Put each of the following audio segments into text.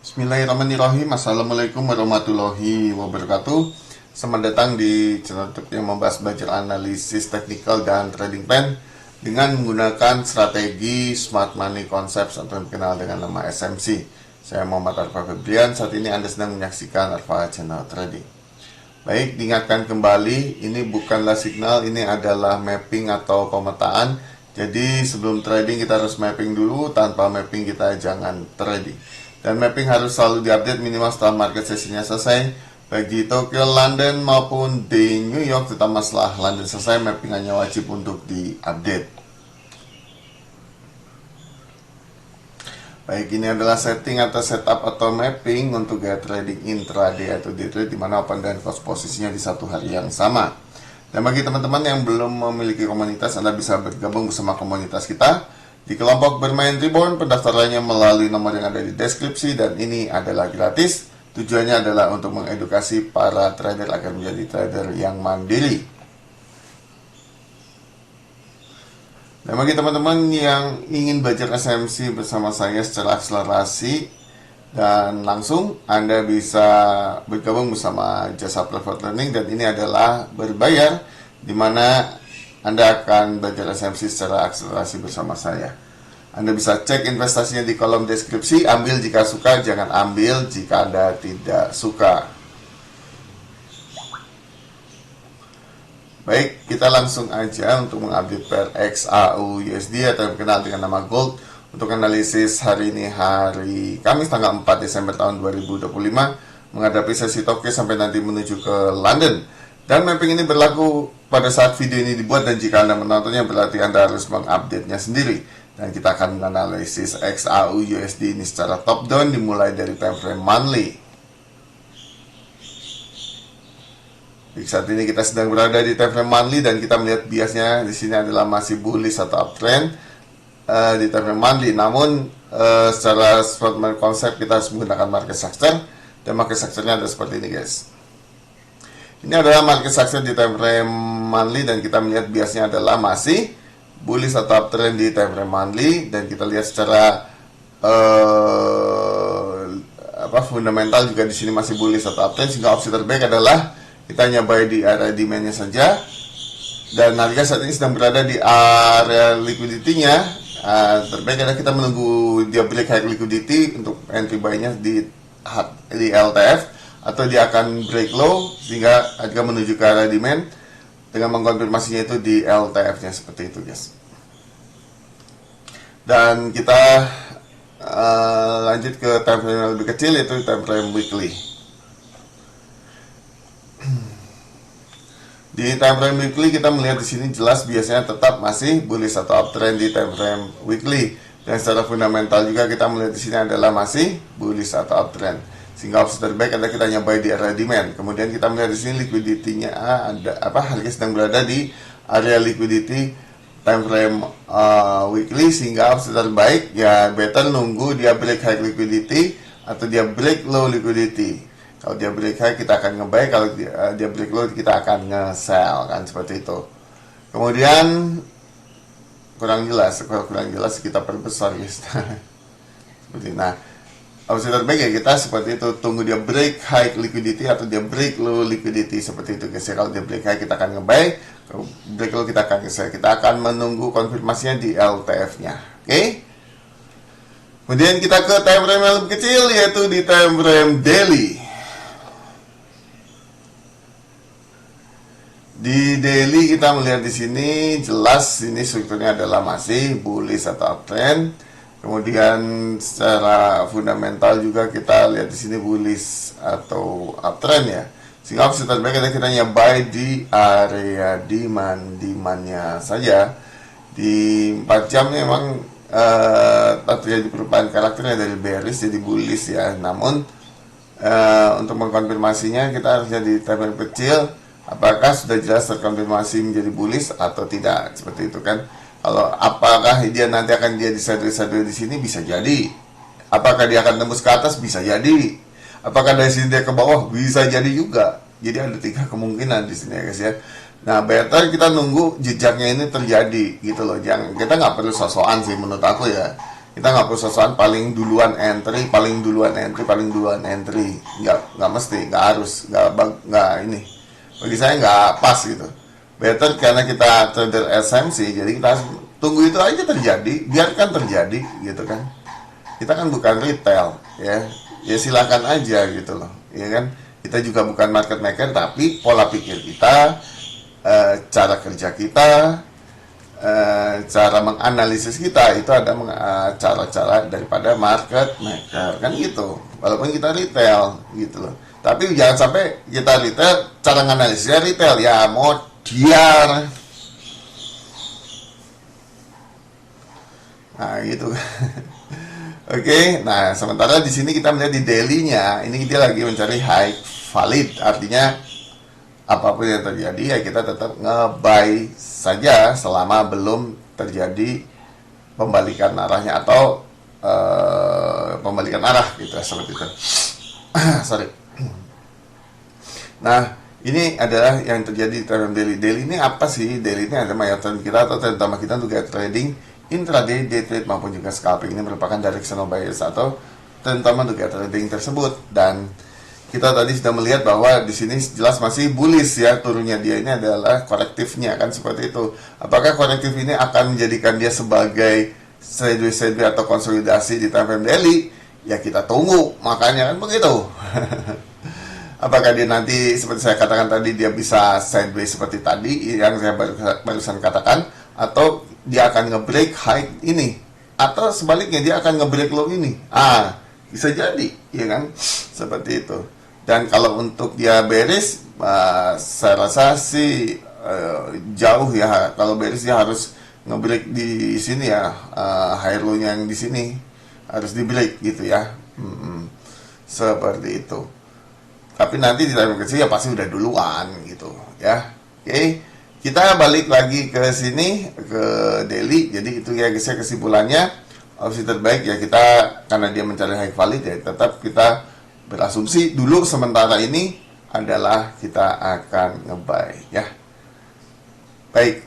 Bismillahirrahmanirrahim. Assalamualaikum warahmatullahi wabarakatuh. Selamat datang di channel YouTube yang membahas belajar analisis teknikal dan trading plan dengan menggunakan strategi Smart Money Concepts atau yang dikenal dengan nama SMC. Saya Muhammad Arfa Febrian. Saat ini Anda sedang menyaksikan Arfa Channel Trading. Baik, diingatkan kembali, ini bukanlah signal, ini adalah mapping atau pemetaan. Jadi sebelum trading kita harus mapping dulu, tanpa mapping kita jangan trading. Dan mapping harus selalu diupdate minimal setelah market sesinya selesai, baik di Tokyo, London maupun di New York. Terutama setelah London selesai, mapping hanya wajib untuk diupdate. Baik, ini adalah setting atau setup atau mapping untuk gaya trading intraday atau day trade, dimana open dan close posisinya di satu hari yang sama. Dan bagi teman-teman yang belum memiliki komunitas, Anda bisa bergabung bersama komunitas kita di kelompok bermain Reborn. Pendaftarannya melalui nomor yang ada di deskripsi, dan ini adalah gratis. Tujuannya adalah untuk mengedukasi para trader agar menjadi trader yang mandiri. Dan bagi teman-teman yang ingin belajar SMC bersama saya secara akselerasi dan langsung, Anda bisa bergabung bersama jasa private learning, dan ini adalah berbayar, di mana Anda akan belajar SMC secara akselerasi bersama saya. Anda bisa cek investasinya di kolom deskripsi. Ambil jika suka, jangan ambil jika Anda tidak suka. Baik, kita langsung aja untuk mengupdate pair XAU USD atau yang dikenal dengan nama Gold untuk analisis hari ini, hari Kamis tanggal 4 Desember tahun 2025, menghadapi sesi Tokyo sampai nanti menuju ke London. Dan mapping ini berlaku pada saat video ini dibuat, dan jika Anda menontonnya berarti Anda harus mengupdate-nya sendiri. Dan kita akan menganalisis XAU USD ini secara top down, dimulai dari time frame monthly. Saat ini kita sedang berada di time frame monthly, dan kita melihat biasnya di sini adalah masih bullish atau uptrend di time frame monthly. Namun secara smart money concept kita harus menggunakan market structure, dan market structure-nya ada seperti ini, guys. Ini adalah market structure di time frame monthly, dan kita melihat biasnya adalah masih bullish atau uptrend di time frame monthly, dan kita lihat secara fundamental juga di sini masih bullish atau uptrend, sehingga opsi terbaik adalah kita hanya buy di area demand-nya saja, dan harga saat ini sedang berada di area liquidity-nya. Terbaik adalah kita menunggu dia break high liquidity untuk entry buy-nya di LTF, atau dia akan break low sehingga harga menuju ke area demand dengan mengkonfirmasinya itu di LTF-nya, seperti itu, guys. Dan kita lanjut ke time frame yang lebih kecil, yaitu time frame weekly. Di time frame weekly kita melihat di sini jelas biasanya tetap masih bullish atau uptrend di time frame weekly, dan secara fundamental juga kita melihat di sini adalah masih bullish atau uptrend, sehingga opsi terbaik adalah kita hanya buy di area demand. Kemudian kita melihat di sini liquidity-nya ada harga sedang berada di area liquidity time frame weekly, sehingga opsi terbaik ya better nunggu dia break high liquidity atau dia break low liquidity. Kalau dia break high kita akan nge-buy, kalau dia break low kita akan nge-sell, kan, seperti itu. Kemudian kurang jelas, kalau kurang jelas kita perbesar, guys. Seperti nah, opsi terbaik ya kita seperti itu, tunggu dia break high liquidity atau dia break low liquidity, seperti itu, guys. Kalau dia break high kita akan nge-buy, kalau break low kita akan nge-sell. Kita akan menunggu konfirmasinya di LTF-nya. Oke? Kemudian kita ke time frame yang lebih kecil, yaitu di time frame daily. Di daily kita melihat di sini jelas ini strukturnya adalah masih bullish atau uptrend. Kemudian secara fundamental juga kita lihat di sini bullish atau uptrend, ya. Sehingga opsi terbaik adalah kita hanya buy di area demand-nya saja. Di 4 jam memang terjadi perubahan karakternya dari bearish jadi bullish, ya. Namun untuk mengkonfirmasinya kita harus jadi time frame kecil. Apakah sudah jelas terkonfirmasi menjadi bullish atau tidak, seperti itu, kan? Kalau apakah dia nanti akan dia di shadow di sini, bisa jadi. Apakah dia akan tembus ke atas, bisa jadi. Apakah dari sini dia ke bawah, bisa jadi juga. Jadi ada 3 kemungkinan di sini, ya, guys, ya. Nah, better kita nunggu jejaknya ini terjadi, gitu loh. Jangan, kita nggak perlu sosokan sih menurut aku, ya. Kita nggak perlu sosokan paling duluan entry, paling duluan entry, paling duluan entry. Nggak mesti, nggak harus, nggak ini. Bagi saya nggak pas gitu. Better karena kita trader SMC, jadi kita harus tunggu itu aja terjadi, biarkan terjadi gitu kan. Kita kan bukan retail, ya. Ya silakan aja gitu loh, ya kan. Kita juga bukan market maker, tapi pola pikir kita, cara kerja kita, cara menganalisis kita itu ada cara-cara daripada market maker kan gitu, walaupun kita retail gitu loh. Tapi jangan sampai kita retail, cara menganalisisnya retail ya mau diar, nah gitu. Oke, nah sementara di sini kita melihat di daily-nya ini dia lagi mencari high valid, artinya apapun yang terjadi ya kita tetap nge-buy saja selama belum terjadi pembalikan arahnya atau pembalikan arah gitu seperti itu. Sorry. Nah, ini adalah yang terjadi dalam daily. Daily ini apa sih? Daily ini adalah mayoritas kita atau terutama kita untuk trading intraday, day trade maupun juga scalping. Ini merupakan directional bias atau terutama untuk trading tersebut. Dan kita tadi sudah melihat bahwa di sini jelas masih bullish ya, turunnya dia ini adalah korektifnya kan seperti itu. Apakah korektif ini akan menjadikan dia sebagai sideways atau konsolidasi di time frame daily? Ya kita tunggu, makanya kan begitu. Apakah dia nanti seperti saya katakan tadi dia bisa sideways seperti tadi yang saya barusan katakan, atau dia akan nge-break high ini, atau sebaliknya dia akan nge-break low ini. Bisa jadi, ya kan? Seperti itu. Dan kalau untuk dia bearish, saya rasa sih jauh ya. Kalau bearish dia harus nge-break di sini ya, high low-nya yang di sini harus di-break gitu ya. Seperti itu. Tapi nanti di time kecil ya pasti udah duluan gitu ya. Oke, kita balik lagi ke sini ke daily. Jadi itu ya guys ya kesimpulannya, opsi terbaik ya kita karena dia mencari high valid ya tetap kita berasumsi dulu sementara ini adalah kita akan nge-buy ya. Baik,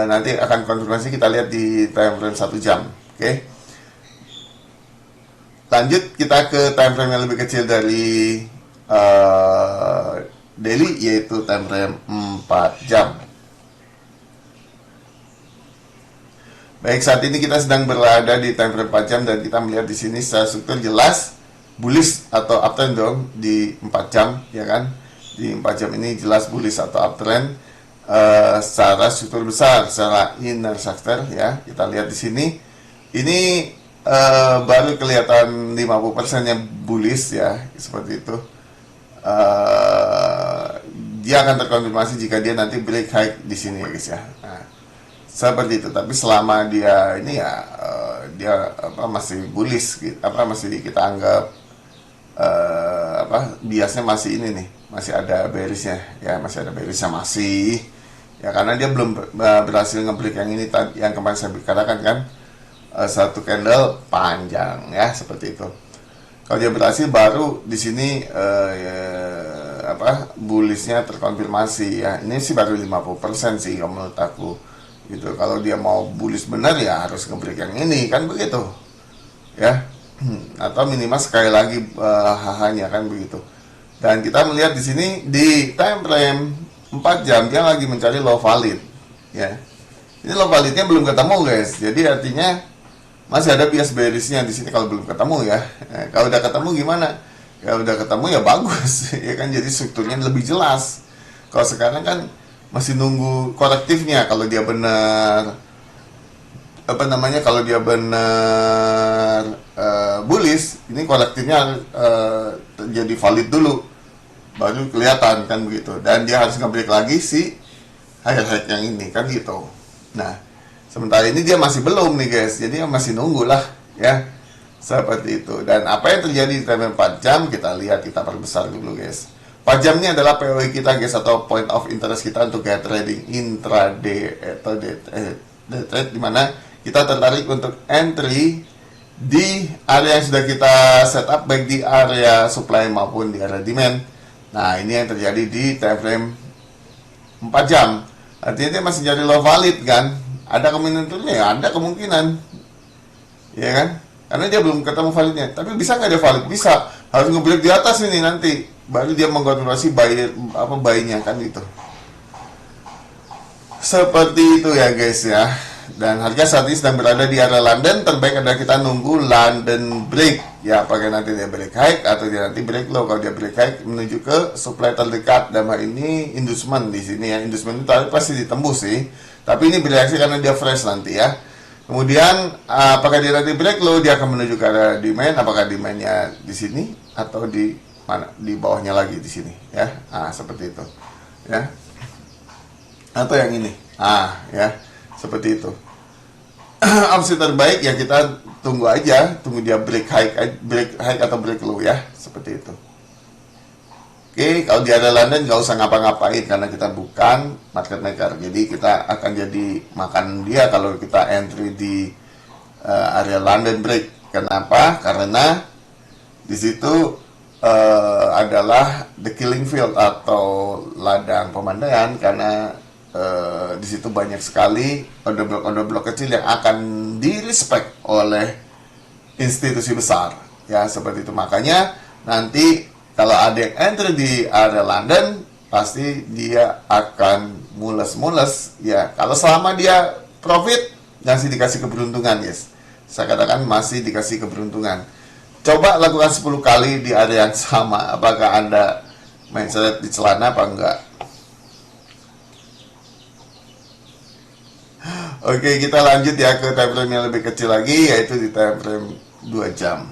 nanti akan konfirmasi kita lihat di time frame 1 jam. Oke. Lanjut kita ke time frame yang lebih kecil dari daily, yaitu time frame 4 jam. Baik, saat ini kita sedang berada di time frame 4 jam dan kita melihat di sini secara struktur jelas bullish atau uptrend dong di 4 jam ya kan. Di 4 jam ini jelas bullish atau uptrend secara struktur besar, secara inner sector ya. Kita lihat di sini ini baru kelihatan 50% nya bullish ya, seperti itu. Dia akan terkonfirmasi jika dia nanti break high di sini ya guys ya. Nah, seperti itu. Tapi selama dia ini ya dia masih bullish gitu, masih kita anggap biasanya masih ini nih, masih ada bearishnya ya, masih ada bearishnya masih ya, karena dia belum berhasil nge-break yang ini yang kemarin saya katakan kan, satu candle panjang ya seperti itu. Kalau dia berhasil baru di sini bullishnya terkonfirmasi ya. Ini sih baru 50% sih kalau menurut aku gitu. Kalau dia mau bullish benar ya harus nge-break yang ini kan begitu ya. Atau minimal sekali lagi hahanya kan begitu. Dan kita melihat di sini di time frame 4 jam dia lagi mencari low valid ya. Ini low validnya belum ketemu guys. Jadi artinya masih ada bias bearishnya di sini kalau belum ketemu ya. Kalau udah ketemu gimana? Kalau udah ketemu ya bagus ya kan, jadi strukturnya lebih jelas. Kalau sekarang kan masih nunggu korektifnya. Kalau dia benar kalau dia benar bullish, ini korektifnya jadi valid dulu baru kelihatan kan begitu. Dan dia harus nge-break lagi si high yang ini kan gitu. Nah, sementara ini dia masih belum nih guys, jadi masih nunggu lah ya, seperti itu. Dan apa yang terjadi di time 4 jam kita lihat, kita perbesar dulu guys. 4 jam ini adalah POI kita guys, atau point of interest kita untuk gaya trading intraday atau day trade, dimana kita tertarik untuk entry di area yang sudah kita setup, baik di area supply maupun di area demand. Nah ini yang terjadi di time frame 4 jam, artinya dia masih jadi low valid kan. Ada kemungkinan turunnya ya, ada kemungkinan ya kan? Karena dia belum ketemu validnya. Tapi bisa nggak dia valid? Bisa. Harus ngebreak di atas ini nanti, baru dia mengkonfirmasi buy-nya kan itu. Seperti itu ya guys ya. Dan harga saat ini sedang berada di area London. Terbaik adalah kita nunggu London break. Ya, apakah nanti dia break high atau dia nanti break low. Kalau dia break high menuju ke supply terdekat. Dan hal ini inducement di sini ya. Inducement itu pasti ditembus sih. Tapi ini bereaksi karena dia fresh nanti ya. Kemudian apakah dia nanti break low, dia akan menuju ke area demand. Apakah demandnya di sini atau di mana? Di bawahnya lagi di sini ya. Seperti itu ya. Atau yang ini. Ya. Seperti itu. Opsi terbaik ya kita tunggu aja, tunggu dia break high atau break low ya, seperti itu. Oke, kalau di area London nggak usah ngapa-ngapain karena kita bukan market maker, jadi kita akan jadi makan dia kalau kita entry di area London break. Kenapa? Karena di situ adalah the killing field atau ladang pemandaian, karena di situ banyak sekali order block kecil yang akan direspek oleh institusi besar ya, seperti itu. Makanya nanti kalau ada yang entry di area London pasti dia akan mules ya. Kalau selama dia profit masih dikasih keberuntungan guys, saya katakan masih dikasih keberuntungan. Coba lakukan 10 kali di area yang sama, apakah Anda mindset di celana apa enggak. Oke, kita lanjut ya ke time frame yang lebih kecil lagi, yaitu di time frame 2 jam.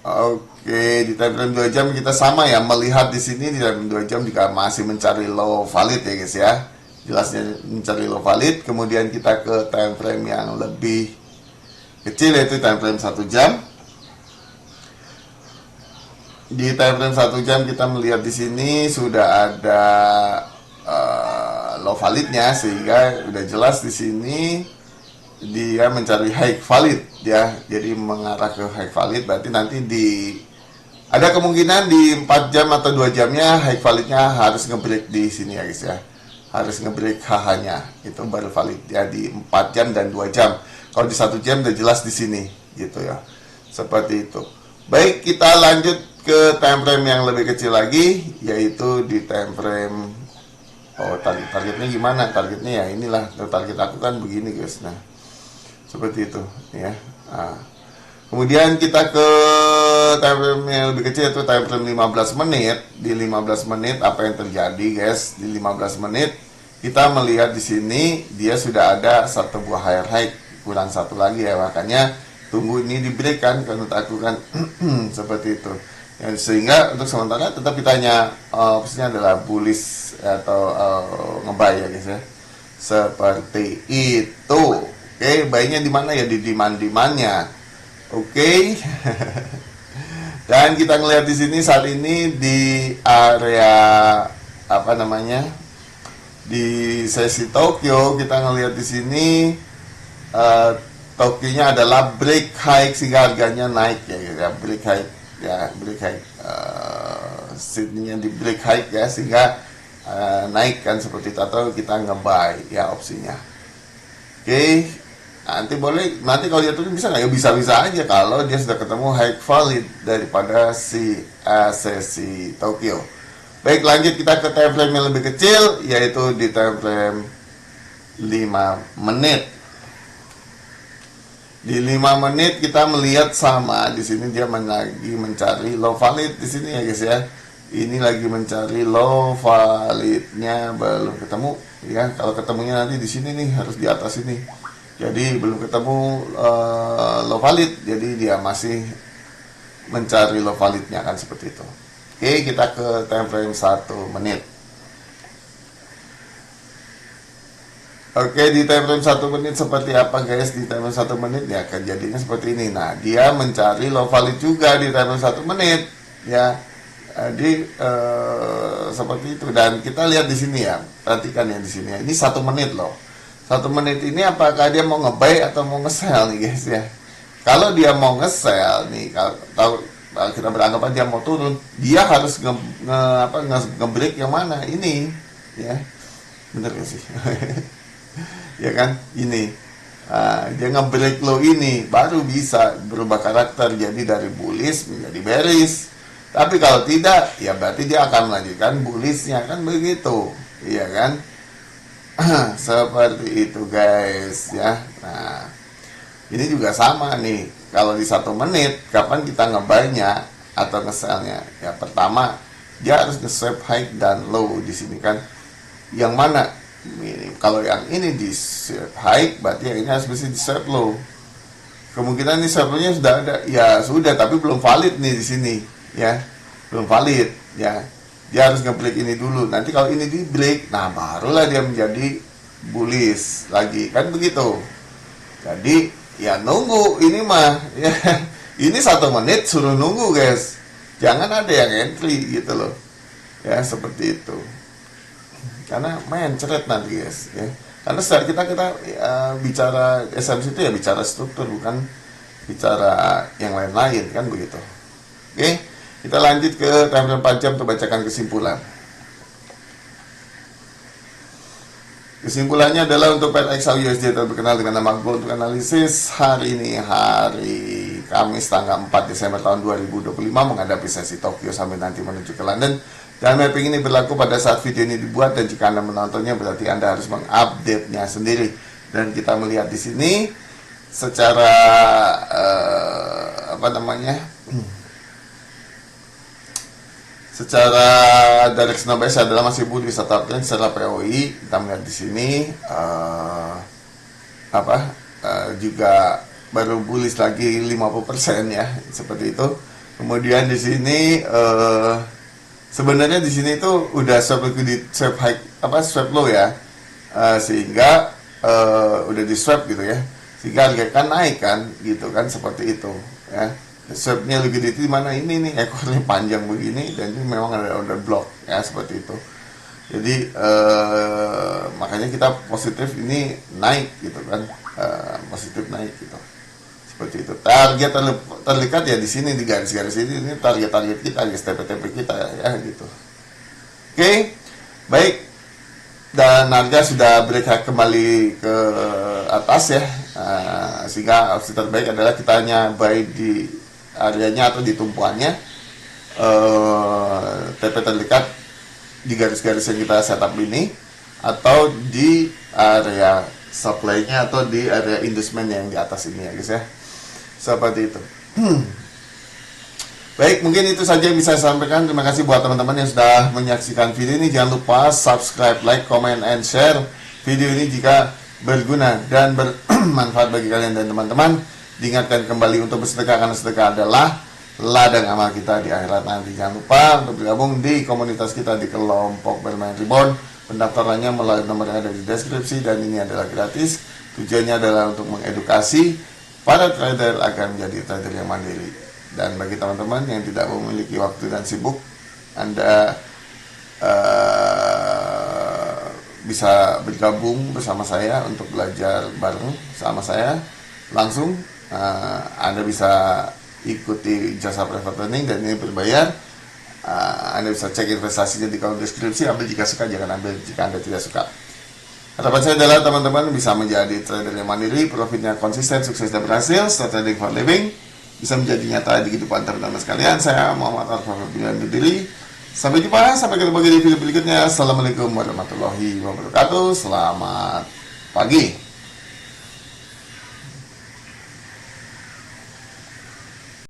Oke, di time frame 2 jam kita sama ya, melihat di sini di time frame 2 jam juga masih mencari low valid ya guys ya. Jelasnya mencari low valid. Kemudian kita ke time frame yang lebih kecil, yaitu time frame 1 jam. Di time frame 1 jam kita melihat di sini sudah ada low validnya, sehingga udah jelas di sini dia mencari high valid ya, jadi mengarah ke high valid. Berarti nanti ada kemungkinan di 4 jam atau 2 jamnya high validnya harus ngebreak di sini ya guys ya, harus ngebreak HH-nya, itu baru valid ya di 4 jam dan 2 jam. Kalau di 1 jam udah jelas di sini gitu ya, seperti itu. Baik, kita lanjut ke time frame yang lebih kecil lagi, yaitu di time frame targetnya gimana? Targetnya ya inilah, target aku kan begini guys. Nah, seperti itu ya. Kemudian kita ke time frame yang lebih kecil, yaitu time frame 15 menit. Di 15 menit apa yang terjadi guys? Di 15 menit kita melihat di sini dia sudah ada satu buah higher high, kurang satu lagi ya, makanya tunggu ini di-break kan, menurut aku kan. Seperti itu ya, sehingga untuk sementara tetap kita hanya opsinya adalah bullish atau ngebuy ya guys ya, seperti itu. Oke, buy-nya di mana ya? Di demand-demandnya. Oke. Dan kita ngelihat di sini saat ini di area apa namanya, di sesi Tokyo kita ngelihat di sini Tokyo-nya adalah break high sehingga harganya naik ya gitu ya, break high ya, break high, Sydney-nya di break high ya, sehingga naik kan, seperti itu. Atau kita nge-buy ya opsinya. Oke, nanti boleh, nanti kalau dia turun bisa nggak ya? Bisa-bisa aja kalau dia sudah ketemu high valid daripada sesi Tokyo. Baik, lanjut kita ke time frame yang lebih kecil, yaitu di time frame 5 menit. Di 5 menit kita melihat sama di sini dia lagi mencari low valid di sini ya guys ya. Ini lagi mencari low validnya, belum ketemu ya. Kalau ketemunya nanti di sini nih, harus di atas ini. Jadi belum ketemu low valid, jadi dia masih mencari low validnya kan, seperti itu. Oke, kita ke time frame 1 menit. Oke, di time frame 1 menit seperti apa guys? Di time frame 1 menit ya kejadiannya seperti ini. Nah, dia mencari low valid juga di time frame 1 menit ya. Jadi seperti itu. Dan kita lihat di sini ya, perhatikan ya di sini ya. Ini 1 menit loh. 1 menit ini apakah dia mau nge-buy atau mau nge-sell nih guys ya? Kalau dia mau nge-sell nih, kalau kita beranggapan dia mau turun, dia harus nge-break yang mana? Ini ya. Bener gak sih? Ya kan, ini Dia nge-break low ini baru bisa berubah karakter jadi dari bullish menjadi bearish. Tapi kalau tidak, ya berarti dia akan melanjutkan bullishnya, kan begitu, iya kan? Seperti itu guys ya. Nah, ini juga sama nih. Kalau di 1 menit, kapan kita nge-buy-nya atau nge-sell-nya? Ya pertama, dia harus nge-swap high dan low di sini kan. Yang mana? Ini, kalau yang ini di swap high, berarti yang ini harus mesti di swap low. Kemungkinan ini swap low-nya sudah ada, ya sudah, tapi belum valid nih di sini, ya, belum valid, ya. Dia harus nge-break ini dulu. Nanti kalau ini di break, nah barulah dia menjadi bullish lagi, kan begitu. Jadi ya nunggu ini mah, ya. Ini 1 menit suruh nunggu guys, jangan ada yang entry gitu loh, ya seperti itu. Karena main ceret nanti guys ya. Karena setelah kita bicara SMC itu ya bicara struktur, bukan bicara yang lain-lain, kan begitu. Oke, kita lanjut ke time frame 4 jam untuk bacakan kesimpulan. Kesimpulannya adalah untuk pair XAU USD terkenal dengan nama Gold untuk analisis hari ini, hari Kamis tanggal 4 Desember tahun 2025 menghadapi sesi Tokyo sampai nanti menuju ke London. Dan mapping ini berlaku pada saat video ini dibuat, dan jika Anda menontonnya berarti Anda harus mengupdate-nya sendiri. Dan kita melihat di sini secara secara directional base adalah masih bullish atau uptrend. Secara POI kita melihat di sini juga baru bullish lagi 50% ya, seperti itu. Kemudian di sini sebenarnya di sini itu udah swap liquidity, swap high, swap low ya, sehingga udah di swap gitu ya, sehingga harga kan naik kan, gitu kan, seperti itu ya. Swapnya liquidity mana ini nih, ekornya panjang begini, dan ini memang ada order block ya, seperti itu. Jadi makanya kita positif ini naik gitu kan, positif naik gitu. Seperti itu. Target terdekat ya di sini, di garis-garis ini target-target kita, guys, TP-TP kita ya gitu. Oke, baik. Dan harga sudah break kembali ke atas ya, sehingga opsi terbaik adalah kita hanya buy di areanya atau di tumpuannya. TP terdekat di garis-garis yang kita setup ini, atau di area supply-nya atau di area inducement yang di atas ini ya guys ya. Seperti itu. Baik, mungkin itu saja yang bisa saya sampaikan. Terima kasih buat teman-teman yang sudah menyaksikan video ini. Jangan lupa subscribe, like, comment, and share video ini jika berguna dan bermanfaat bagi kalian dan teman-teman. Diingatkan kembali untuk bersedekah, karena sedekah adalah ladang amal kita di akhirat nanti. Jangan lupa untuk bergabung di komunitas kita di kelompok bermain reborn. Pendaftarannya melalui nomor yang ada di deskripsi, dan ini adalah gratis. Tujuannya adalah untuk mengedukasi para trader akan menjadi trader yang mandiri. Dan bagi teman-teman yang tidak memiliki waktu dan sibuk, Anda bisa bergabung bersama saya untuk belajar bareng sama saya langsung. Anda bisa ikuti jasa private learning, dan ini berbayar. Anda bisa cek investasinya di kolom deskripsi. Ambil jika suka, jangan ambil jika Anda tidak suka. Harapan saya adalah teman-teman bisa menjadi trader yang mandiri, profitnya konsisten, sukses dan berhasil, start trading for living, bisa menjadi nyata di kehidupan teman-teman sekalian. Saya Muhammad Arfan undur diri. Sampai jumpa, sampai ketemu di video berikutnya. Assalamualaikum warahmatullahi wabarakatuh. Selamat pagi.